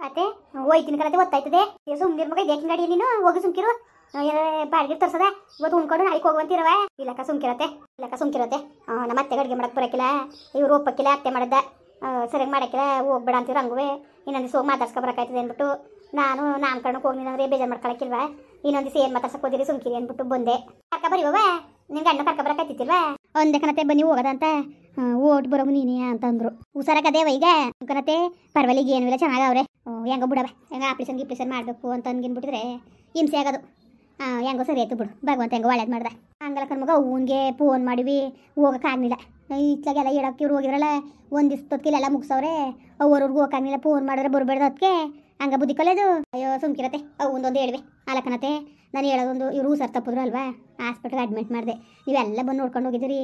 ಅತ್ತೆ ಹೋಯ್ತೀನಿ ಕಣತೆ ಗೊತ್ತಾಯ್ತದೆ. ಸುಮ್ನಿರ್ ಮಗ ಇದೇಕಿನ ಗಾಡಿ ನೀನು ಹೋಗಿ ಸುಮ್ಕಿರು. ಬಾಡಿಗೆ ತರ್ಸದ ಇವತ್ತು ಉಣ್ಕೊಂಡು ನಾಳೆಗೆ ಹೋಗುವಂತಿರವ. ಇಲ್ಲಕ್ಕ ಸುಮ್ಕಿರತ್ತೆ. ನಮ್ಮ ಅತ್ತೆ ಅಡುಗೆ ಮಾಡಕ್ಕೆ ಬರೋಕಿಲ್ಲ, ಇವ್ರು ಒಪ್ಪಕ್ಕಿಲ್ಲ, ಅತ್ತೆ ಮಾಡಿದ್ದ ಸರಿಯಾಗಿ ಮಾಡಕ್ಕಿಲ್ಲ, ಹೋಗ್ಬೇಡ ಅಂತೀರ ಹಂಗುವೆ. ಇನ್ನೊಂದು ದಿವಸ ಹೋಗಿ ಮಾತಾಡ್ಸ್ಕೊಬರಕಾಯ್ತದೆ ಅಂದ್ಬಿಟ್ಟು ನಾನು ನಾಮಕರಣಕ್ಕೆ ಹೋಗಿ ಅಂದ್ರೆ ಬೇಜಾರು ಮಾಡ್ಕೊಳಕ್ಕಿಲ್ವ. ಇನ್ನೊಂದು ದಿವಸ ಏನು ಮಾತಾಡ್ಸಕ್ಕೆ ಹೋದಿರಿ ಸುಮ್ಕಿರಿ ಅಂದ್ಬಿಟ್ಟು ಬಂದೆ. ಕರ್ಕ ಬರೀವ ನಿನ್ಗೆ ಅಣ್ಣ ಕರ್ಕ ಬರಕಾಯ್ತಿಲ್ವಾ? ಒಂದೇ ಕಣತೆ ಬನ್ನಿ ಹೋಗೋದ ಅಂತ. ಓಟ್ ಬರೋವು ನೀನೇ ಅಂತಂದ್ರು. ಹುಷಾರಾಗದೇವ ಈಗ ಕಣತೆ? ಪರವಾಗಿಲ್ಲ, ಏನೂ ಇಲ್ಲ, ಚೆನ್ನಾಗವ್ರೆ. ಹೆಂಗೋ ಬಿಡವ, ಹೆಂಗ ಆಪ್ರೇಷನ್ ಮಾಡಬೇಕು ಅಂತ ಅಂದ್ಬಿಟ್ಟಿದ್ರೆ ಹಿಂಸೆ ಆಗೋದು. ಹೆಂಗೋ ಸರಿ ಆಯ್ತು ಬಿಡು, ಭಗವಂತ ಹೆಂಗೋ ಒಳ್ಳೇದು ಮಾಡ್ದೆ. ಹಂಗಲ್ಲ ಕಣ್ಮಗ, ಅವ್ನಿಗೆ ಫೋನ್ ಮಾಡಿವಿ ಹೋಗೋಕ್ಕಾಗಲಿಲ್ಲ. ಇತ್ಲಾಗೆಲ್ಲ ಹೇಳಕ್ಕೆ ಇವ್ರು ಹೋಗಿದ್ರಲ್ಲ, ಒಂದು ದಿವಸದೊತ್ತಿಗೆಲ್ಲ ಮುಗಿಸವ್ರೆ. ಅವ್ರವ್ರಿಗೆ ಹೋಗೋಕ್ಕಾಗಲಿಲ್ಲ, ಫೋನ್ ಮಾಡಿದ್ರೆ ಬರಬೇಡ್ದು ಅದಕ್ಕೆ ಹಂಗೆ ಬುದ್ಧಿ ಕಲಿಯೋದು. ಅಯ್ಯೋ ಸುಮ್ಕಿರತ್ತೆ, ಒಂದೊಂದು ಹೇಳಿವೆ ಅಲಕನತೆ. ನಾನು ಹೇಳೋದೊಂದು, ಇವ್ರು ಹುಷಾರು ತಪ್ಪಿದ್ರು ಅಲ್ವಾ, ಹಾಸ್ಪಿಟ್ಲಿಗೆ ಅಡ್ಮಿಟ್ ಮಾಡಿದೆ. ನೀವೆಲ್ಲ ಬಂದು ನೋಡ್ಕೊಂಡು ಹೋಗಿದ್ದೀರಿ,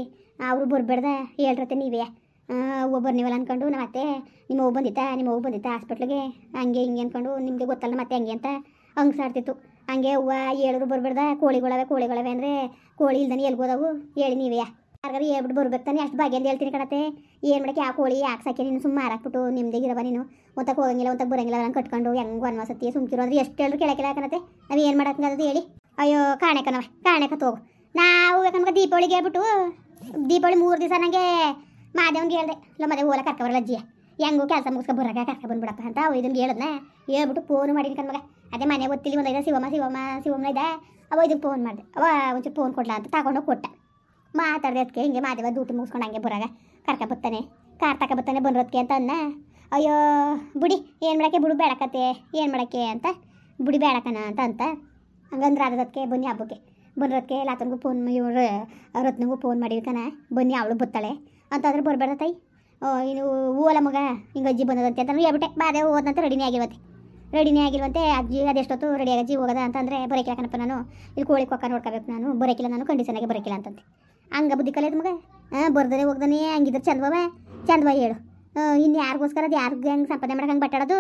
ಅವರು ಬರಬೇಡ್ದ ಹೇಳ್ರತ್ತೆ ನೀವೇ. ಹೂವು ಬರ್ನಿವಲ್ಲ ಅಂದ್ಕೊಂಡು ನಮ್ಮ ಅತ್ತೆ ನಿಮ್ಮ ಹೂ ಬಂದಿತ್ತಾ ಹಾಸ್ಪಿಟ್ಲಿಗೆ ಹಂಗೆ ಹಿಂಗೆ ಅಂದ್ಕೊಂಡು ನಿಮಗೆ ಗೊತ್ತಲ್ಲ ಮತ್ತೆ ಹೆಂಗೆ ಅಂತ ಹಂಗೆ ಸಾಡ್ತಿತ್ತು. ಹಂಗೆ ಹೂವು ಹೇಳಿದ್ರು ಬರಬೇಡ್ದ, ಕೋಳಿಗಳವೆ ಅಂದರೆ ಕೋಳಿ ಇಲ್ದಾನೆ ಎಲ್ಗೋದವು ಹೇಳಿ ನೀವೇ. ಯಾರಿಗಾರು ಹೇಳ್ಬಿಟ್ಟು ಬರ್ಬೇಕು ತಾನೆ, ಅಷ್ಟು ಭಾಗ್ಯ ಅಂತ ಹೇಳ್ತೀನಿ ಕಣತೆ. ಏನು ಮಾಡಕ್ಕೆ ಯಾವ ಕೋಳಿ ಯಾಕೆ ಸಾಕಿ ನೀನು ಸುಮ್ಮನೆ ಮಾರಾಕ್ಬಿಟ್ಟು ನಿಮ್ದೇ ಇರವ ನೀನು. ಒಂತಕ್ಕೆ ಹೋಗಂಗಿಲ್ಲ, ಒಂತಕ್ಕೆ ಬರೋಂಗಿಲ್ಲ, ನಾನು ಕಟ್ಕೊಂಡು ಹೆಂಗೆ ಅನ್ವಸತ್ತಿ ಸುಮ್ಕಿರೋ ಅಂದ್ರೆ ಎಷ್ಟು ಹೇಳಿದ್ರು ಕೇಳಕ್ಕಿಲ್ಲ ಕಣತೆ. ನಾವು ಏನು ಮಾಡೋಕ್ಕಂಗದು ಹೇಳಿ. ಅಯ್ಯೋ ಕಾಣೆಕ ತೋಗು. ನಾವು ಬೇಕಂದ್ರೆ ದೀಪಾವಳಿಗೆ ಹೇಳ್ಬಿಟ್ಟು ದೀಪಾವಳಿ 3 ದಿವಸ ನನಗೆ ಮಾದೇವನ್ಗೆ ಹೇಳ್ದೆ, ಇಲ್ಲ ಮದುವೆ ಹೋಗಲ್ಲ ಕರ್ಕ ಬರಲ್ಲ ಅಜ್ಜಿಯ, ಹೆಂಗೋ ಕೆಲಸ ಮುಗಿಸ್ಕೊ ಬರಾಗ ಕರ್ಕ ಬಂದ್ಬಿಡಪ್ಪ ಅಂತ ಇದನ್ಗೆ ಹೇಳಿದ್ನ. ಹೇಳ್ಬಿಟ್ಟು ಫೋನ್ ಮಾಡಿನಿ ಕಣ್ಮಗ. ಅದೇ ಮನೆ ಗೊತ್ತಿಲ್ಲ ಒಂದೈದ ಶಿವಮ್ಮ ಇದ್ದ ಅವ ಇದಕ್ಕೆ ಫೋನ್ ಮಾಡಿದೆ. ಅವ ಒಂಚೂರು ಫೋನ್ ಕೊಡ್ಲಾ ಅಂತ ತಗೊಂಡೋಗಿ ಕೊಟ್ಟ. ಮಾತಾಡಿದೆ ಅದಕ್ಕೆ ಹಿಂಗೆ ಮಾದೇವ ಡ್ಯೂಟಿ ಮುಗಿಸ್ಕೊಂಡು ಹಂಗೆ ಬರಾಗ ಕರ್ಕ ಬರ್ತಾನೆ, ಕಾರ್ ತಕ ಬರ್ತಾನೆ ಬಂದ್ರದಕ್ಕೆ ಅಂತ ಅನ್ನ. ಅಯ್ಯೋ ಬುಡಿ ಏನು ಮಾಡೋಕ್ಕೆ, ಬಿಡು ಬೇಡಕತ್ತೆ ಏನು ಮಾಡೋಕ್ಕೆ ಅಂತ, ಬುಡಿ ಬೇಡಕನ ಅಂತ ಹಂಗಂದ್ರೆ ಅದಕ್ಕೆ ಬನ್ನಿ ಹಬ್ಬಕ್ಕೆ ಬಂದ್ರದಕ್ಕೆ ಲಾತನಿಗೂ ಫೋನ್ ಇವ್ರು ರತ್ನಿಗೂ ಫೋನ್ ಮಾಡಿವಿ ಕಣ, ಬನ್ನಿ ಅವಳು ಬತ್ತಾಳೆ ಅಂತಂದ್ರೆ ಬರಬೇಡ ತಾಯಿ. ಇನ್ನು ಓಲ ಮಗ ಹಿಂಗೆ ಅಜ್ಜಿ ಬಂದದಂತೆ ಅಂತ ಹೇಳ್ಬಿಟ್ಟೆ. ಬಾದೆ ಹೋದಂತೆ ರೆಡಿನೇ ಆಗಿಲ್ವಂತೆ ಅಜ್ಜಿ ಅದೆಷ್ಟೊತ್ತು ರೆಡಿ ಅಜ್ಜಿ ಹೋಗೋದ ಅಂತಂದರೆ ಬರೋಕಿಲ್ಲ ಕಣಪ್ಪ, ನಾನು ಇಲ್ಲಿ ಕೋಳಿ ಕೊಕ್ಕ ನೋಡ್ಕೋಬೇಕು, ನಾನು ಬರೋಕಿಲ್ಲ, ನಾನು ಕಂಡೀಷನಾಗೆ ಬರೋಕಿಲ್ಲ ಅಂತಂತೆ. ಹಂಗೆ ಬುದ್ಧಿ ಕಲಿಯೋದು ಮಗ. ಬರ್ದೇ ಹೋಗ್ದಾನೆ ಹಂಗಿದ್ರೆ ಚಂದವ ಹೇಳು. ಇನ್ನು ಯಾರಿಗೋಸ್ಕರ ಅದು ಯಾರಿಗೆ ಹೆಂಗೆ ಸಂಪಾದನೆ ಮಾಡಕ್ಕೆ ಹಂಗೆ ಬಟ್ಟಾಡೋದು.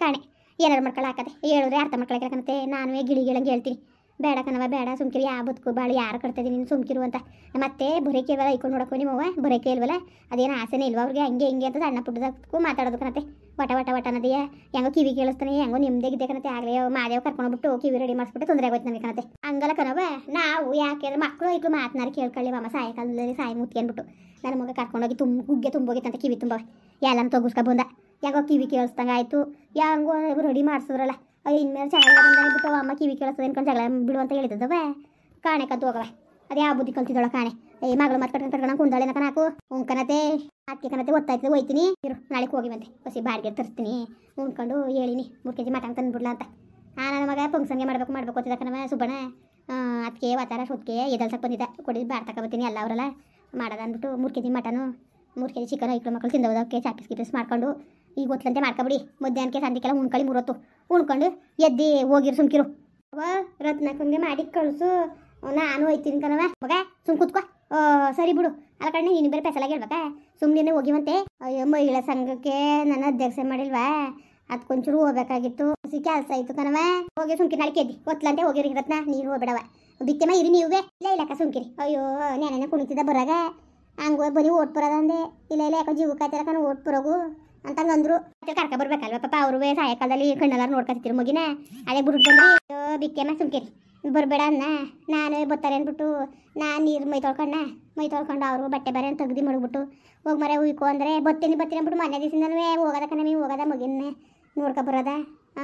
ಕಾಣೆ ಏನಾರು ಮಾಡ್ಕೊಳ್ಳೋ ಹಾಕತ್ತೆ, ಹೇಳಿದ್ರೆ ಅರ್ಥ ಮಾಡ್ಕೊಳಕ್ಕೆ ಕಣತೆ. ನಾನು ಗಿಳಿಗಳಂಗೆ ಹೇಳ್ತೀನಿ, ಬೇಡ ಕಣವ ಬೇಡ ಸುಮ್ಕಿರು, ಯಾವ ಬದುಕು ಬಾಳು ಯಾರು ಕಟ್ತಾಯಿದ್ದೀನಿ ನೀನು ಸುಮ್ಕಿರು ಅಂತ. ಮತ್ತೆ ಬರೋಕೆ ಇಲ್ವಲ್ಲ ಐಕೊಂಡು ನೋಡೋಕೆ ನಿಮ್ಮವ್ವ ಬರೋಕೆ ಇಲ್ವಲ್ಲ, ಅದೇನು ಆಸೆನೇ ಇಲ್ವ ಅವ್ರಿಗೆ, ಹಂಗೆ ಅಂತ ಸಣ್ಣ ಪುಟ್ಟದಕ್ಕೂ ಮಾತಾಡೋದು ಕಣತೆ. ವಟ ಅನ್ನೋದೆಯ ಹೆಂಗೋ ಕಿವಿ ಕೇಳಿಸ್ತಾನೆ, ಹೆಂಗೋ ನಿಮ್ದೇ ಕಣತೆ. ಆಗಲೇ ಮಾದೇವ್ ಕರ್ಕೊಂಡೋಗ್ಬಿಟ್ಟು ಕಿವಿ ರೆಡಿ ಮಾಡಿಸ್ಬಿಟ್ಟು ತೊಂದರೆ ಆಗೋಯ್ತು ನಮಗೆ ಕಣತೆ. ಹಂಗಲ್ಲ ಕಣವ, ನಾವು ಯಾಕೆ ಮಕ್ಕಳು ಇಟ್ಟು ಮಾತನಾಡಿ ಕೇಳ್ಕೊಳ್ಳಿ ಮಾಮ, ಸಾಯಂಕಾಲದಲ್ಲಿ ಸಾಯಿ ಮುತ್ಕೊಂಡ್ಬಿಟ್ಟು ನನ್ನ ಮಗ ಕರ್ಕೊಂಡೋಗಿ ಗುಗ್ಗೆ ತುಂಬೋಗಿತ್ತಂತ ಕಿವಿ ತುಂಬವೆ ಎಲ್ಲನೂ ತೊಗಿಸ್ಕೊ ಬಂದ. ಹೆಂಗೋ ಕಿವಿ ಕೇಳಿಸ್ದಂಗೆ ಆಯಿತು, ಹೆಂಗೋ ರೆಡಿ ಮಾಡಿಸಿದ್ರಲ್ಲ. ಇನ್ಮೇಲೆ ಚೆನ್ನಾಗಿ ಬಿಟ್ಟು ಅಮ್ಮ ಕಿವಿ ಕೇಳಿಸ್ತದೆ ಅನ್ಕೊಂಡು ಜಗಳ ಬಿಡು ಅಂತ ಹೇಳಿದ್ದವ. ಕಾಣೆ ಕದ್ದು ಹೋಗವೆ, ಅದು ಯಾವ ಬುದ್ಧಿ ಕಲ್ತಿದ್ದೋಳ ಕಾಣೆ. ಮಗಳು ಮತ್ತೆ ಕಟ್ಕೊಂಡು ಕುಂದಾಳೆ ನಾಕು ಉಣ್ಕನತೆ ಅದಕ್ಕೆ ಕಣತೆ ಗೊತ್ತಾಯ್ತದೆ. ಹೋಯ್ತೀನಿ ಇರು, ನಾಳೆಗೆ ಹೋಗಿವಂತೆ ಹೊಸಿ ಬಾಡಿಗೆ ತರಿಸ್ತೀನಿ, ಉಣ್ಕೊಂಡು ಹೇಳಿನಿ 3 kg ಮಟನ್ ತಂದುಬಿಡ್ಲ ಅಂತ. ನನ್ನ ಮಗ ಫಂಕ್ಷನ್ಗೆ ಮಾಡಬೇಕು ಅಂತಿದ್ದ ಕಣವ ಸುಬ್ಬಣ್ಣ. ಅದಕ್ಕೆ ವಾತಾರ ಶುದ್ಕೆ ಎದಲ್ಸಕ್ಕೆ ಬಂದಿದ್ದ, ಕೊಡಿ ಬಾರ್ ತಗೊಬತ್ತೀನಿ ಎಲ್ಲ ಅವರೆಲ್ಲ ಮಾಡೋದು ಅಂದ್ಬಿಟ್ಟು 3 kg ಮಟನು 3 kg ಚಿಕನ್ ಐಕ್ಳು ಮಕ್ಕಳು ತಿಂದೋದಕ್ಕೆ ಚಾಪಿಸ್ ಮಾಡ್ಕೊಂಡು ಈಗ ಗೊತ್ತಂತೆ ಮಾಡ್ಕೊಬಿಡಿ. ಮಧ್ಯಾಹ್ನಕ್ಕೆ ಸಂಜೆಗೆಲ್ಲ ಉಣ್ಕೊಳ್ಳಿ 3 ಹೊತ್ತು ಉಣ್ಕೊಂಡು ಎದ್ದು ಹೋಗಿರು ಸುಮ್ಕಿರು. ಅವ ರತ್ನಕ್ಕಂಗೆ ಮಾಡಿ ಕಳಿಸು, ನಾನು ಹೋಯ್ತೀನಿ ಕಣವ ಮಗ ಸುಮ್ ಕೂತ್ಕೊ. ಸರಿ ಬಿಡು ಅಲ್ಲ ಕಣ್ಣೆ, ನೀನು ಬೇರೆ ಪೆಸಲಾಗಿ ಹೇಳ್ಬೇಕಾ, ಸುಮ್ಮನೆ ಹೋಗಿವಂತೆ. ಅಯ್ಯೋ ಮಹಿಳಾ ಸಂಘಕ್ಕೆ ನನ್ನ ಅಧ್ಯಕ್ಷ ಮಾಡಿಲ್ವಾ, ಅದಕ್ಕೊಂಚೂರು ಹೋಗ್ಬೇಕಾಗಿತ್ತು, ಕೆಲಸ ಆಯ್ತು ಕಣವ. ಹೋಗಿ ಸುಮ್ಕಿರಿ, ನಾಳೆ ಕೆದ್ದಿ ಒತ್ಲಂತೆ ಹೋಗಿರಿ ರತ್ನ, ನೀನು ಹೋಗ್ಬೇಡವ ಬಿತ್ತೆಮ್ಮ ಇರಿ ನೀವೇ. ಇಲ್ಲಕ್ಕ ಸುಮ್ಕಿರಿ. ಅಯ್ಯೋ ನೆನೆ ಕುಣಿತಿದ್ದ ಬರಾಗ ಹಂಗೆ ಬರೀ ಓಟ್ ಬರೋದ ಅಂದೆ. ಇಲ್ಲ ಯಾಕೋ ಜೀವಕ್ಕಾಯ್ತಾರ ಕಣ ಓಟ್ ಬರೋಗು ಅಂತಂದ್ರು. ಕರ್ಕ ಬರ್ಬೇಕಲ್ವ ಪಾಪ, ಅವರು ಸಾಯಂಕಾಲದಲ್ಲಿ ಕಣ್ಣೆಲ್ಲಾರು ನೋಡ್ಕೊತಿರ್ತೀರಿ ಮುಗಿನ, ಅದೇ ಬಿಟ್ಟು ಬಂದ್ರಿ. ಬಿಕ್ಕೆಮ್ಮ ಸುಮ್ಕಿರಿ ಬರಬೇಡ ಅನ್ನ. ನಾನು ಬರ್ತಾರೆ ಅಂದ್ಬಿಟ್ಟು ನಾನು ನೀರು ಮೈ ತೊಳ್ಕೊಂಡು ಅವ್ರಿಗೂ ಬಟ್ಟೆ ಬೇರೆ ತೆಗ್ದು ಮಡಗ್ಬಿಟ್ಟು ಹೋಗಿ ಮರೆ ಉಯ್ಕೊ ಅಂದರೆ ಬರ್ತೀನಿ ಅಂದ್ಬಿಟ್ಟು ಮನೆ ದಿವಸದಿಂದನೂ ಹೋಗೋದ ಕಣಮಿ ಹೋಗೋದ ಮಗಿನ ನೋಡ್ಕೊ ಬರೋದ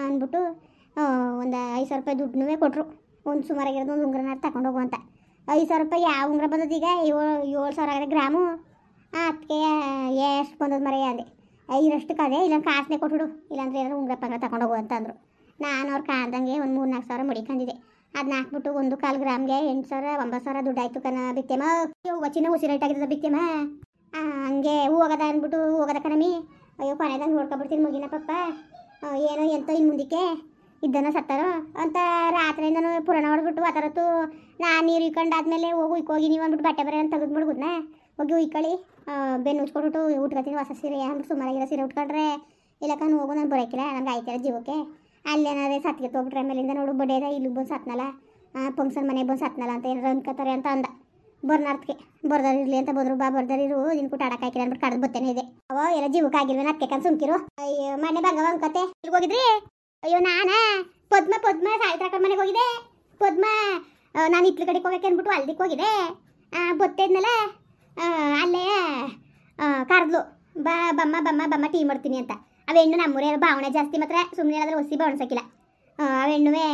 ಅಂದ್ಬಿಟ್ಟು ಒಂದು 5,000 ರೂಪಾಯಿ ದುಡ್ಡನ್ನೂ ಕೊಟ್ಟರು. ಒಂದು ಸುಮಾರಾಗಿರೋದು ಒಂದು ಉಂಗ್ರನಾರು ತಗೊಂಡು ಹೋಗುವಂತ. 5,000 ರೂಪಾಯಿ ಯಾವ ಉಂಗ್ರ ಬಂದದ್ದು ಈಗ 7,000 ಆಗಿದೆ ಗ್ರಾಮು. ಅದಕ್ಕೆ ಎಷ್ಟು ಬಂದದ್ದು ಮರೆಯ ಅಂದೆ. ಇರಷ್ಟಕ್ಕೆ ಅದೇ ಇಲ್ಲ ಕಾಸನ್ನೇ ಕೊಟ್ಬಿಡು, ಇಲ್ಲಾಂದ್ರೆ ಏನಾದ್ರು ಉಂಗ್ರ ಪಂಗ್ರ ತಗೊಂಡು ಹೋಗು ಅಂತಂದರು. ನಾನು ಅವ್ರು ಕಾದಂಗೆ ಒಂದು 3-4 ಸಾವಿರ ಮಡಿಕೊಂಡಿದ್ದೆ. ಅದನ್ನ ಹಾಕ್ಬಿಟ್ಟು 1 ಗ್ರಾಮ್ಗೆ 8,000 9,000 ದುಡ್ಡು ಆಯಿತು ಕಣ ಬಿತ್ತೆಮ್ಮ. ವಚಿನ ಉಸಿರಾಟಾಗಿದ್ದ ಬಿತ್ತೆಮ್ಮ. ಹಂಗೆ ಹೋಗೋದ ಅಂದ್ಬಿಟ್ಟು ಹೋಗೋದ ಕಣಮಿ. ಅಯ್ಯೋ ಕೊನೆದಾಗ ನೋಡ್ಕೊಬಿಡ್ತೀನಿ ಮುಗಿನ ಪಪ್ಪ, ಏನೋ ಎಂತ ಇನ್ನು ಮುಂದಕ್ಕೆ ಇದ್ದನ ಸತ್ತಾರೋ ಅಂತ ರಾತ್ರಿಯಿಂದನೂ ಪುರಾಣ ಹೊಡ್ಬಿಟ್ಟು ಆತರತ್ತು. ನಾನು ನೀರು ಇಕ್ಕೊಂಡಾದ್ಮೇಲೆ ಹೋಗಿ ನೀವು ಅಂದ್ಬಿಟ್ಟು ಬಟ್ಟೆ ಬರೆ ಅಂತ ತೆಗೆದ್ಬಿಡ್ಗುದ್ನ ಹೋಗಿ ಉಯ್ಕೊಳ್ಳಿ, ಬೆನ್ನು ಉಚ್ಕೊಟ್ಬಿಟ್ಟು ಉಟ್ಕೊತೀನಿ ಹೊಸ ಸೀರೆ ಅಂದ್ಬಿಟ್ಟು ಸುಮಾರಾಗಿರೋ ಸೀರೆ ಉಟ್ಕೊಂಡ್ರೆ ಇಲ್ಲಕ್ಕ ಹೋಗು, ನಾನು ಬರೋಕಿಲ್ಲ ನನಗೆ ಆಯ್ತಾರ ಜೀವಕ್ಕೆ. ಅಲ್ಲೇನಾದ್ರೆ ಸತ್ತಿಗೆ ತೊಗೊಬಿಟ್ರೆ ಆಮೇಲಿಂದ ನೋಡು ಬಡ್ಡಿಯದ ಇಲ್ಲಿ ಬಂದು ಸತ್ನಲ್ಲ, ಫಂಕ್ಷನ್ ಮನೆಗೆ ಬಂದು ಸತ್ನಲ್ಲ ಅಂತ ಏನಾರು ಅನ್ಕೋತಾರೆ ಅಂತ ಅಂದ. ಬರ್ನಾರ್ತ್ಗೆ ಬರ್ದಾರಿರ್ಲಿ ಅಂತ ಬಂದ್ರು ಬಾ ಬರ್ದಾರಿರು ನಿನ್ ಕೂಟ ಆಡಕ್ ಹಾಕಿಲ್ಲ ಅಂದ್ಬಿಟ್ಟು ಕಡ್ದು ಬತ್ತೇನೆ ಇದೆ ಅವ ಎಲ್ಲ ಜೀವಕ್ಕೆ ಆಗಿಲ್ವೇನ ಅದಕ್ಕೆ ಕನ್ ಸುಮ್ಕಿರು ಅಯ್ಯೋ ಮನೆ ಬಂಗವ ಅನ್ಕತೆ ಇಲ್ಲಿಗೆ ಹೋಗಿದ್ರಿ ಅಯ್ಯೋ ಪದ್ಮ ಸಾವಿತ್ರ ಅಕ್ಕನ ಮನೆಗೆ ಹೋಗಿದೆ ಪದ್ಮ ನಾನು ಇತ್ಲ ಕಡೆಗೆ ಹೋಗಕ್ಕೆ ಅಂದ್ಬಿಟ್ಟು ಅಲ್ದಿಕ್ಕೆ ಹೋಗಿದೆ ಬತ್ತೇದ್ನಲ್ಲ ಅಲ್ಲೇ ಕರೆದ್ಲು ಬಮ್ಮ ಟೀ ಮಾಡ್ತೀನಿ ಅಂತ ಅವೆಣ್ಣು ನಮ್ಮೂರೇ ಭಾವನೆ ಜಾಸ್ತಿ ಮಾತ್ರ ಸುಮ್ಮನೆ ಏನಾದ್ರೂ ಹೊಸಿ ಬಣ್ಸಕ್ಕಿಲ್ಲ ಅವೆಣ್ಣುವೆ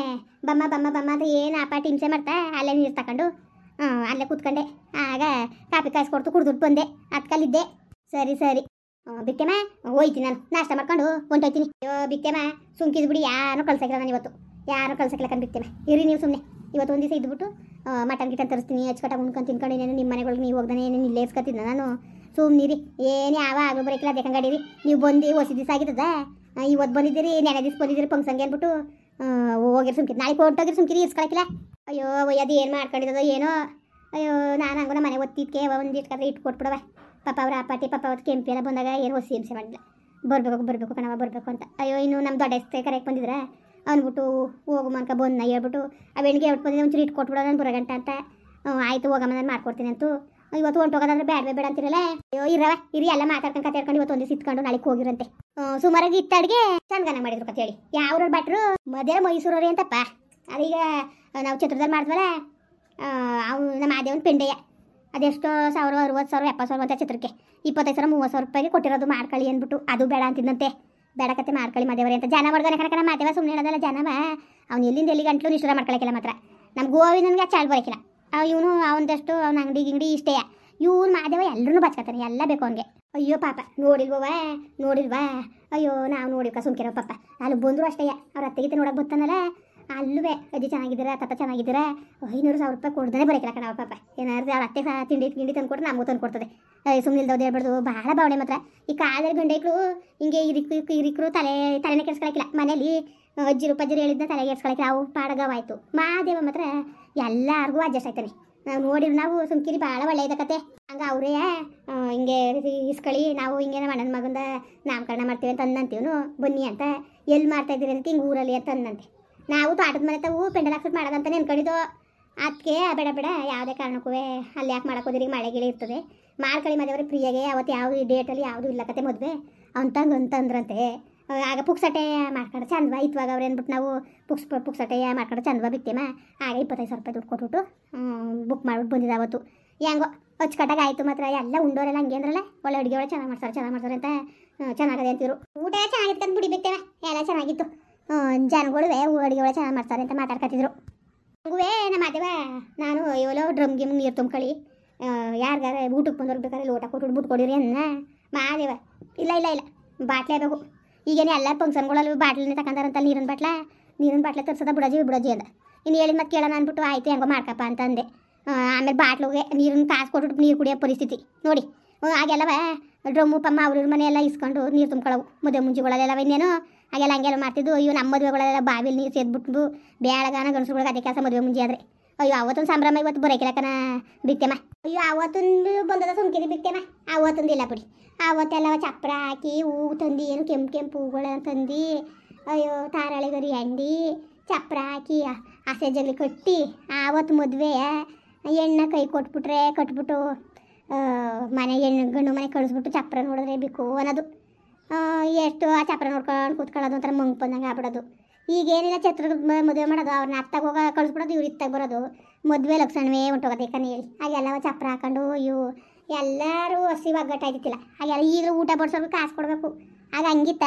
ಬಮ್ಮ ಅಂತ ಏನು ಅಪ್ಪ ಹಿಂಸೆ ಮಾಡ್ತಾ ಅಲ್ಲೇ ನೀರು ತಗೊಂಡು ಅಲ್ಲೇ ಕೂತ್ಕೊಂಡೆ ಆಗ ಕಾಪಿ ಕಾಯಿಸ್ಕೊಡ್ತು ಕುಡ್ದುಟ್ಟು ಬಂದೆ ಅದ್ಕಲ್ಲಿದ್ದೆ ಸರಿ ಬಿಕ್ಕೆಮ್ಮ ಹೋಯ್ತೀನಿ ನಾನು ನಾಷ್ಟ ಮಾಡ್ಕೊಂಡು ಹೊಂಟೋಯ್ತೀನಿ ಅಯ್ಯೋ ಬಿಕ್ಕೆಮ್ಮ ಸುಮ್ಕಿದ್ ಬಿಡಿ ಯಾರು ಕಳ್ಸಕ್ಕಿಲ್ಲ ನಾನು ಇವತ್ತು ಯಾರು ಕಳ್ಸಕ್ಕಿಲ್ಲ ಕಂಡು ಬಿಕ್ಕೆಮ್ಮ ಇರಿ ನೀವು ಸುಮ್ಮನೆ ಇವತ್ತು ಒಂದು ದಿವಸ ಇದ್ಬಿಟ್ಟು ಮಟನ್ ಗಿಟನ್ ತರಿಸ್ತೀನಿ ಅಚ್ಚುಕಟ್ಟಾಗಿ ಉಣ್ಕೊಂಡು ತಿನ್ಕೊಂಡು ಏನೇನು ನಿಮ್ಮ ಮನೆಗಳಿಗೆ ನೀವು ಹೋಗ್ದಾನೆ ಏನೇನು ಇಲ್ಲೇ ಇಸ್ಕೊತಿದ್ದ ನಾನು ಸುಮ್ಮನಿರಿ ಏನು ಯಾವ ಆಗೋ ಬರೋಕಿಲ್ಲ ಬೇಕಂಗಾಡಿರಿ ನೀವು ಬಂದು ಹೊಸ ದಿವಸ ಆಗಿದ್ದದ ಇವತ್ತು ಬಂದಿದ್ದೀರಿ ನೆನೆ ದಿವಸ ಬಂದಿದ್ದೀರಿ ಫಂಕ್ಷನ್ಗೆ ಅಂದ್ಬಿಟ್ಟು ಹೋಗಿರಿ ಸುಮ್ಕಿರಿ ನಾಳೆ ಹೊಂಟೋಗಿರಿ ಸುಮ್ಕಿರಿ ಇಸ್ಕೊಳಕಿಲ್ಲ ಅಯ್ಯೋ ಅದು ಏನು ಮಾಡ್ಕೊಂಡಿದ್ದೋ ಏನೋ ಅಯ್ಯೋ ನಾನು ಹಂಗೂ ನಮ್ಮ ಮನೆ ಒತ್ತಿದ್ಕೆ ಒಂದು ಇಟ್ಕೊಂಡ್ರೆ ಇಟ್ಟು ಕೊಟ್ಬಿಡವ ಪಾಪ ಅವ್ರ ಅಪ್ಪಾಟಿ ಪಾಪ ಅವ್ರ ಕೆಂಪಿ ಎಲ್ಲ ಬಂದಾಗ ಏನು ಹೊಸಿ ಹಿಂಸೆ ಮಾಡಿಲ್ಲ ಬರಬೇಕು ಕಣವ ಬರಬೇಕು ಅಂತ ಅಯ್ಯೋ ಇನ್ನು ನಮ್ಮ ದೊಡ್ಡ ಎಷ್ಟೇ ಕರೆಕ್ಟ್ ಬಂದಿದ್ರೆ ಅಂದ್ಬಿಟ್ಟು ಹೋಗು ಮನ್ಕ ಬಂದ ಹೇಳ್ಬಿಟ್ಟು ಅವೆಣ್ಣಿಗೆ ಹೇಳ್ಬಿಟ್ಟು ಬಂದಿದ್ದೆ ಒಂಚೂರು ಇಟ್ಟು ಕೊಟ್ಬಿಡೋದು ನಾನು ಬರೋಗಂಟ ಅಂತ ಆಯಿತು ಹೋಗಮ್ಮ ನಾನು ಮಾಡ್ಕೊಡ್ತೀನಿ ಅಂತೂ ಇವತ್ತು ಹೊಂಟೋಗೋದಂದ್ರೆ ಬೇಡ ಅಂತಿರಲ್ಲ ಅಯ್ಯೋ ಇರಿ ಎಲ್ಲ ಮಾತಾಡ್ಕೊಂಡು ಕತೆ ಹೇಳ್ಕೊಂಡು ಇವತ್ತು ಒಂದು ದಿವಸ ಇತ್ಕೊಂಡು ನಾಳೆಗೆ ಹೋಗಿರಂತೆ ಸುಮಾರಾಗಿ ಇತ್ತಾಡಿಗೆ ಚಂದಗಾನ ಮಾಡಿದ್ರು ಕತೆ ಹೇಳಿ ಯಾವ್ರ ಭಟ್ರು ಮಧ್ಯ ಮೈಸೂರವ್ರಿ ಅಂತಪ್ಪ ಅದೀಗ ನಾವು ಚಿತ್ರದಲ್ಲಿ ಮಾಡಿದ್ವಲ್ಲ ನಮ್ಮ ಮಾದೇವನ ಪೆಂಡೆಯ ಅದೆಷ್ಟೋ 60,000 60,000 70,000 ಅಂತ ಚಿತ್ರಕ್ಕೆ 25,000 30,000 ರೂಪಾಯಿಗೆ ಕೊಟ್ಟಿರೋದು ಮಾಡ್ಕೊಳ್ಳಿ ಅಂದ್ಬಿಟ್ಟು ಅದು ಬೇಡ ಅಂತಿದ್ದಂತೆ ಬೇಡ ಕತೆ ಮಾಡ್ಕೊಳ್ಳಿ ಮಾದೇವರೇ ಅಂತ ಜನ ಮಾಡ್ದಾನೆ ಕಣಕ ನಮ್ಮ ಮಾದೇವ ಸುಮ್ಮನೆ ಹೇಳೋದಲ್ಲ ಜನವ ಅವ್ನು ಎಲ್ಲಿ ಗಂಟ್ಲು ನಿಷ್ಠುರ ಮಾಡ್ಕೊಳಕಿಲ್ಲ ಮಾತ್ರ ನಮ್ಮ ಗೋವಿಂದನಿಗೆ ಚಾಳು ಬರೋಕಿಲ್ಲ ಇವನು ಅವನದಷ್ಟು ಅವ್ನ ಅಂಗಡಿ ಇಷ್ಟೇ ಇವ್ನು ಮಾದೇವ ಎಲ್ಲರೂ ಬಚ್ಕೊತಾನೆ ಎಲ್ಲ ಬೇಕು ಅವನಿಗೆ ಅಯ್ಯೋ ಪಾಪ ನೋಡಿಲ್ವಾ ಅಯ್ಯೋ ನಾವು ನೋಡಿಕ ಸುಮ್ಕಿರೋ ಪಾಪ ಅಲ್ಲಿ ಬಂದರು ಅಷ್ಟೇ ಅವ್ರ ಅತ್ತೆಗಿತೆ ನೋಡಕ್ಕೆ ಬರ್ತಾನಲ್ಲ ಅಲ್ಲೂ ಅಜ್ಜಿ ಚೆನ್ನಾಗಿದ್ದೀರಾ ತಾತ ಚೆನ್ನಾಗಿದ್ದೀರಾ 500,000 ರೂಪಾಯಿ ಕೊಡ್ದೇ ಬರೋಕಿಲ್ಲ ಕಣ ಪಾಪ ಏನಾದ್ರು ಅವ್ರ ಅತ್ತೆ ತಿಂಡಿ ತಂದ್ಕೊಟ್ರೆ ನಮಗೂ ತಂದು ಕೊಡ್ತದೆ ಸುಮ್ಮನೆ ಇಲ್ದವ್ದು ಹೇಳ್ಬಾರ್ದು ಭಾಳ ಭಾವನೆ ಮಾತ್ರ ಈ ಕಾಲದಲ್ಲಿ ಗಂಡೈಕ್ಳು ಹಿಂಗೆ ಇರಿಕ್ರು ತಲೆನೇ ಕೆಡ್ಸ್ಕೊಳಕಿಲ್ಲ ಮನೇಲಿ ಅಜ್ಜಿರು ಪಜ್ಜಿರು ಹೇಳಿದ್ನ ತಲೆಗೆ ಕೆಡ್ಸ್ಕೊಳಕಿಲ್ಲ ಅವು ಪಾಡಗವಾಯ್ತು ಮಾದೇವ ಮಾತ್ರ ಎಲ್ಲರಿಗೂ ಅಡ್ಜಸ್ಟ್ ಆಯ್ತಾನೆ ನಾವು ನೋಡಿರು ನಾವು ಸುಮ್ಕಿರಿ ಭಾಳ ಒಳ್ಳೆಯದ ಕತೆ ಹಂಗೆ ಅವರೇ ಹಿಂಗೆ ಇಸ್ಕಳಿ ನಾವು ಹಿಂಗೆ ನಮ್ಮ ಅಣ್ಣನ ಮಗಂದ ನಾಮಕರಣ ಮಾಡ್ತೀವಿ ಅಂತ ಅಂದಂತೀವನು ಬನ್ನಿ ಅಂತ ಎಲ್ಲಿ ಮಾಡ್ತಾಯಿದ್ದೀರಿ ಅಂತ ಹಿಂಗೆ ಊರಲ್ಲಿ ಅಂತ ಅಂದಂತೆ ನಾವು ತೋಟದ ಮನೆ ತಾವು ಪೆಂಡಲ್ ಹಾಕ್ಬಿಟ್ಟು ಮಾಡೋದಂತ ನೆನ್ಕೊಂಡಿದ್ದು ಅದಕ್ಕೆ ಬೇಡ ಯಾವುದೇ ಕಾರಣಕ್ಕೂ ಅಲ್ಲಿ ಯಾಕೆ ಮಾಡೋಕೋದ್ರಿಗೆ ಮಳೆಗಿಳಿ ಇರ್ತದೆ ಮಾಡ್ಕೊಳ್ಳಿ ಮದುವೆ ಪ್ರಿಯಾಗೆ ಅವತ್ತು ಯಾವ ಡೇಟಲ್ಲಿ ಯಾವುದು ಇಲ್ಲ ಕತೆ ಮದುವೆ ಅಂತಂದ್ರಂತೆ ಆಗ ಪುಕ್ಸಟೆ ಮಾಡ್ಕೊಂಡು ಚಂದವ ಇತ್ವಾಗ ಅವ್ರು ಅಂದ್ಬಿಟ್ಟು ನಾವು ಪುಕ್ಸಟೆ ಮಾಡ್ಕೊಂಡು ಚಂದವ ಬಿತ್ತೇಮ ಆಗ 25,000 ರೂಪಾಯಿ ದುಡ್ಡು ಕೊಟ್ಬಿಟ್ಟು ಬುಕ್ ಮಾಡ್ಬಿಟ್ಟು ಬಂದಿದ್ದ ಅವತ್ತು ಹೆಂಗೋ ಅಚ್ಚುಕಟ್ಟಾಗಿ ಆಯಿತು ಮಾತ್ರ ಎಲ್ಲ ಉಂಡೋರೆಲ್ಲ ಹಂಗೆ ಅಂದ್ರಲ್ಲ ಒಳ್ಳೆ ಅಡುಗೆ ಒಳ್ಳೆ ಚೆನ್ನಾಗಿ ಮಾಡ್ತಾರೆ ಅಂತ ಚೆನ್ನಾಗದೆ ಅಂತಿರು ಊಟ ಚೆನ್ನಾಗಿತ್ತು ಅಂತ ಬಿಡಿ ಬಿತ್ತೇವೆ ಎಲ್ಲ ಚೆನ್ನಾಗಿತ್ತು ಜನಗಳು ಅಡುಗೆ ಒಳ್ಳೆ ಚೆನ್ನಾಗಿ ಮಾಡ್ತಾರೆ ಅಂತ ಮಾತಾಡ್ಕೊತಿದ್ರು ಹಂಗೂ ನಮ್ಮ ಮಾದೇವ ನಾನು ಇವಲೋ ಡ್ರಮ್ಗೆ ನೀರು ತುಂಬ್ಕೊಳ್ಳಿ ಯಾರಿಗಾರ ಊಟಕ್ಕೆ ಬಂದವ್ರಿಗೆ ಬೇಕಾದ್ರೆ ಲೋಟ ಕೊಟ್ಟು ಬಿಟ್ಕೊಡಿರಿ ಅನ್ನ ಮಾದೇವ ಇಲ್ಲ ಬಾಟ್ಲೇ ಬೇಕು ಈಗೇನು ಎಲ್ಲ ಫಂಕ್ಷನ್ಗಳಲ್ಲಿ ಬಾಟ್ಲನ್ನೇ ತಗೊಂತಾರಂತ ನೀರಿನ ಬಾಟ್ಲೆ ತರ್ಸೋದ ಬಿಡಜಿ ಅಂದ ಇನ್ನು ಹೇಳಿದ ಮತ್ತೆ ಕೇಳೋಣ ಅಂದ್ಬಿಟ್ಟು ಆಯಿತು ಹೆಂಗೋ ಮಾಡ್ಕಪ್ಪ ಅಂತ ಅಂದೆ ಆಮೇಲೆ ಬಾಟ್ಲಿಗೆ ನೀರನ್ನು ಕಾಸು ಕೊಟ್ಬಿಟ್ಟು ನೀರು ಕುಡಿಯೋ ಪರಿಸ್ಥಿತಿ ನೋಡಿ ಆಗೆಲ್ಲವ ಡ್ರಮ್ಮು ಪಮ್ಮ ಅವ್ರ ಮನೆಯೆಲ್ಲ ಇಸ್ಕೊಂಡು ನೀರು ತುಂಬ್ಕೊಳ್ಳವು ಮದುವೆ ಮುಂಜಿಗಳಲ್ಲೆಲ್ಲ ಇನ್ನೇನು ಹಾಗೆಲ್ಲ ಹಂಗೆಲ್ಲ ಮಾಡ್ತಿದ್ದು ಅಯ್ಯೋ ನಮ್ಮ ಮದುವೆಗಳೆಲ್ಲ ಬಾವಿಲಿ ನೀರು ಸೇದ್ಬಿಟ್ಟು ಬೇಳಗಾನ ಗಂಡಸುಗಳಿಗೆ ಅದೇ ಕೆಲಸ ಮದುವೆ ಮುಂಜಿ ಆದರೆ ಅಯ್ಯೋ ಅವತ್ತೊಂದು ಸಂಭ್ರಮ ಇವತ್ತು ಬರೋಕಿಲ್ಲಕನ ಬಿತ್ತೇಮ್ಮ ಅಯ್ಯೋ ಅವತ್ತೊಂದು ಬಂದದ ಸುಮ್ಕಿರಿ ಬಿತ್ತೇಮ್ಮ ಅವತ್ತೊಂದು ಇಲ್ಲ ಬಿಡಿ ಅವತ್ತೆಲ್ಲ ಚಪ್ರ ಹಾಕಿ ಹೂವು ತಂದು ಏನು ಕೆಂಪು ಹೂವುಗಳ ತಂದು ಅಯ್ಯೋ ತಾರಾಳೆ ಗರಿ ಅಂಡಿ ಚಪ್ರ ಹಾಕಿ ಹಸೆ ಜಗಲಿ ಕಟ್ಟಿ ಆವತ್ತು ಮದುವೆ ಎಣ್ಣೆ ಕೈ ಕಟ್ಬಿಟ್ಟು ಮನೆ ಗಂಡು ಮನೆ ಕಳಿಸ್ಬಿಟ್ಟು ಚಪ್ರ ನೋಡಿದ್ರೆ ಬೇಕು ಅನ್ನೋದು ಎಷ್ಟು ಆ ಚಪ್ರ ನೋಡ್ಕೊಂಡು ಕೂತ್ಕೊಳ್ಳೋದು ಒಂಥರ ಮಂಗ್ ಬಂದಂಗೆ ಆಗ್ಬಿಡೋದು ಈಗೇನಿಲ್ಲ ಛತ್ರದ ಮದುವೆ ಮಾಡೋದು ಅವ್ರನ್ನ ಅತ್ತಾಗ ಹೋಗ ಕಳಿಸ್ಬಿಡೋದು ಇವ್ರು ಇತ್ತಾಗ ಬರೋದು ಮದುವೆ ಲಕ್ಷಣವೇ ಹೊಂಟೋಗೋದು ಯಾಕಂದ್ರೆ ಹೇಳಿ ಹಾಗೆಲ್ಲ ಚಪ್ರ ಹಾಕೊಂಡು ಇವು ಎಲ್ಲರೂ ಹಸಿ ಒಗ್ಗಟ್ಟಾಯ್ತಿಲ್ಲ ಹಾಗೆಲ್ಲ ಈಗಲೂ ಊಟ ಬಡಿಸೋರು ಕಾಸು ಕೊಡಬೇಕು ಆಗ ಹಂಗಿತ್ತ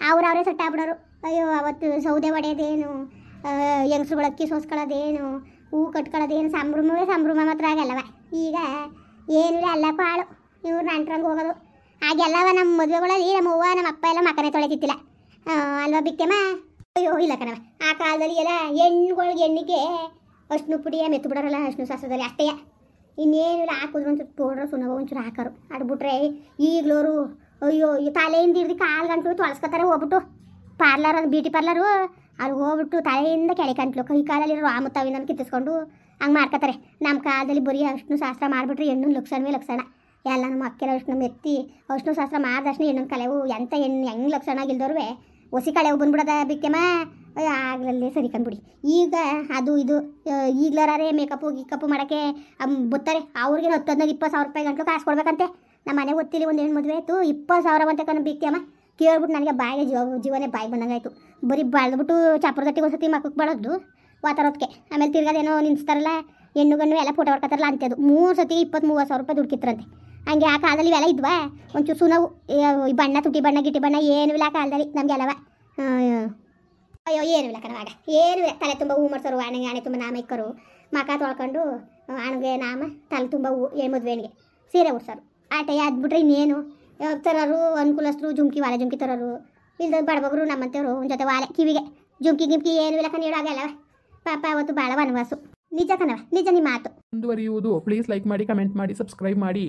ಅವ್ರವರೇ ಸಟ್ಟಾಗ್ಬಿಡೋರು ಅಯ್ಯೋ ಅವತ್ತು ಸೌದೆ ಹೊಡೆಯೋದೇನು ಹೆಂಗಸ್ರುಗಳು ಅಕ್ಕಿ ಸೋಸ್ಕೊಳ್ಳೋದೇನು ಹೂ ಕಟ್ಕೊಳ್ಳೋದೇನು ಸಂಭ್ರಮ ಮಾತ್ರ ಆಗಲ್ಲವ ಈಗ ಏನಿಲ್ಲ ಎಲ್ಲ ಪಾಳು ಇವ್ರು ನಂಟ್ರಂಗೆ ಹೋಗೋದು ಹಾಗೆಲ್ಲವ ನಮ್ಮ ಮದುವೆಗಳಲ್ಲಿ ನಮ್ಮ ಅವ್ವ ನಮ್ಮ ಅಪ್ಪ ಎಲ್ಲ ಮಕ್ಕನೇ ತೊಳೆತಿತ್ತಿಲ್ಲ ಅಲ್ವಾ ಬಿತ್ತೇಮ್ಮ ಅಯ್ಯೋ ಇಲ್ಲ ಕಣವ ಆ ಕಾಲದಲ್ಲಿ ಎಲ್ಲ ಎಣ್ಣಿಗೆ ಅಷ್ಟು ಪುಡಿಯ ಮೆತ್ತು ಬಿಡೋರಲ್ಲ ಅಷ್ಟು ಶಾಸ್ತ್ರದಲ್ಲಿ ಅಷ್ಟೇ ಇನ್ನೇನಿಲ್ಲ ಹಾಕಿದ್ರು ಒಂಚೂರು ಪೌಡ್ರು ಸುನವ ಒಂಚೂರು ಹಾಕೋರು ಆಡ್ಬಿಟ್ರೆ ಈಗ್ಲೋರು ಅಯ್ಯೋ ತಲೆಯಿಂದ ಹಿಡ್ದು ಕಾಲು ಗಂಟು ತೊಳಸ್ಕೊತಾರೆ ಹೋಗ್ಬಿಟ್ಟು ಪಾರ್ಲರ್ ಬ್ಯೂಟಿ ಪಾರ್ಲರು ಅಲ್ಲಿ ಹೋಗ್ಬಿಟ್ಟು ತಲೆಯಿಂದ ಕೆಳಗೆ ಕಂಟ್ಲು ಕೈ ಕಾಲಲ್ಲಿರೋ ಆಮುತ್ತವಿನ ಕಿತ್ತಿಸ್ಕೊಂಡು ಹಂಗೆ ಮಾಡ್ಕೊತಾರೆ ನಮ್ಮ ಕಾಲದಲ್ಲಿ ಬರೀ ಅಷ್ಟು ಶಾಸ್ತ್ರ ಮಾಡಿಬಿಟ್ರೆ ಹೆಣ್ಣು ಲಕ್ಷಣ ಎಲ್ಲ ನಮ್ಮ ಅಕ್ಕೆಲ್ಲ ಅಷ್ಟು ಮೆತ್ತಿ ಅಷ್ಟು ಶಾಸ್ತ್ರ ಮಾಡಿದಷ್ಟು ಹೆಣ್ಣು ಕಲೆವು ಎಂಥ ಹೆಣ್ಣು ಹೆಂಗೆ ಲಕ್ಷಣ ಆಗಿಲ್ದವ್ರು ಹೊಸಿ ಕಳೆವು ಬಂದ್ಬಿಡೋದ ಬಿಕ್ಕೆಮ್ಮ ಆಗ್ಲಲ್ಲೇ ಸರಿ ಕಂಡ್ಬಿಡಿ. ಈಗ ಅದು ಇದು ಈಗ್ಲಾರೇ ಮೇಕಪ್ಪು ಗಿಕಪ್ಪು ಮಾಡೋಕ್ಕೆ ಬರ್ತಾರೆ. ಅವ್ರಿಗೆ 10,000-20,000 ರೂಪಾಯಿ ಗಂಟಲು ಕಾಸು ಕೊಡ್ಬೇಕಂತೆ. ನಮ್ಮ ಮನೆ ಗೊತ್ತಿಲ್ಲ ಒಂದು ಹೆಣ್ಣು ಮದುವೆ ಆಯಿತು 20,000 ಬಂತೆ ಕಣ್ಣು ಬಿಕ್ತಿಯಮ್ಮ. ಕೇಳ್ಬಿಟ್ಟು ನನಗೆ ಬಾಯಿಗೆ ಜೀವನೇ ಬಾಯಿಗೆ ಬಂದಂಗಾಯ್ತು. ಬರೀ ಬಾಳ್ದ್ಬಿಟ್ಟು ಚಾಪುರದಟ್ಟಿಗೆ ಒಂದ್ಸತಿ ಮಕ್ಕಕ್ಕೆ ಬಾಳೋದು ವಾತಾರೋದಕ್ಕೆ. ಆಮೇಲೆ ತಿರ್ಗಾದೇನೋ ನಿನ್ಸ್ತಾರಲ್ಲ ಹೆಣ್ಣು ಗಣ್ಣು ಎಲ್ಲ ಫೋಟೋ ಹೊಡ್ಕೊತಾರಲ್ಲ ಅಂತದ್ದು 3 ಸತಿ 20,000-30,000 ರೂಪಾಯಿ ದುಡ್ಕಿತ್ರಂತೆ. ಹಂಗೆ ಆ ಕಾಲದಲ್ಲಿ ಇವೆಲ್ಲ ಇದ್ವಾ ಒಂಚೂರು ಸುನವು ಈ ಬಣ್ಣ ತುಟಿ ಬಣ್ಣ ಗಿಟಿ ಬಣ್ಣ ಏನೂ ಇಲ್ಲ ಆ ಕಾಲದಲ್ಲಿ ನಮಗೆಲ್ಲವ. ಅಯ್ಯೋ ಏನೂ ಇಲ್ಲ ಕಣವಾಗ, ಏನೂ ಇಲ್ಲ. ತಲೆ ತುಂಬ ಹೂ ಮಾಡ್ಸೋರು, ಆಣೆ ತುಂಬ ನಾಮ ಇಕ್ಕರು, ಮಕ ತೊಳ್ಕೊಂಡು ಹಣಗೆ ನಾಮ ತಲೆ ತುಂಬ ಹೂ ಮದುವೆನಿಗೆ ಸೀರೆ ಉಡ್ಸೋರು. ಆಟೆ ಅದ್ಬಿಟ್ರೆ ಇನ್ನೇನು ತರೋರು ಅನುಕೂಲಸ್ಥರು ಜುಮ್ಕಿ ವಾಲೆ ಜುಮ್ಕಿ ತರೋರು. ಇಲ್ದ ಬಡಬಗರು ನಮ್ಮಂತೇವರು ಒಂದು ಜೊತೆ ವಾಲೆ ಕಿವಿಗೆ ಜುಮ್ಕಿ ಗಿಮ್ಕಿ ಏನೂ ಇಲ್ಲ ಕಣ ಹೇಳೋಗಲ್ಲವ. ಪಾಪ ಅವತ್ತು ಭಾಳ ವನವಾಸು. ನಿಜ ಕಣವ, ನಿಜ ನಿಮ್ಮ ಮಾತು. ಮುಂದುವರಿಯುವುದು. ಪ್ಲೀಸ್ ಲೈಕ್ ಮಾಡಿ, ಕಮೆಂಟ್ ಮಾಡಿ, ಸಬ್ಸ್ಕ್ರೈಬ್ ಮಾಡಿ.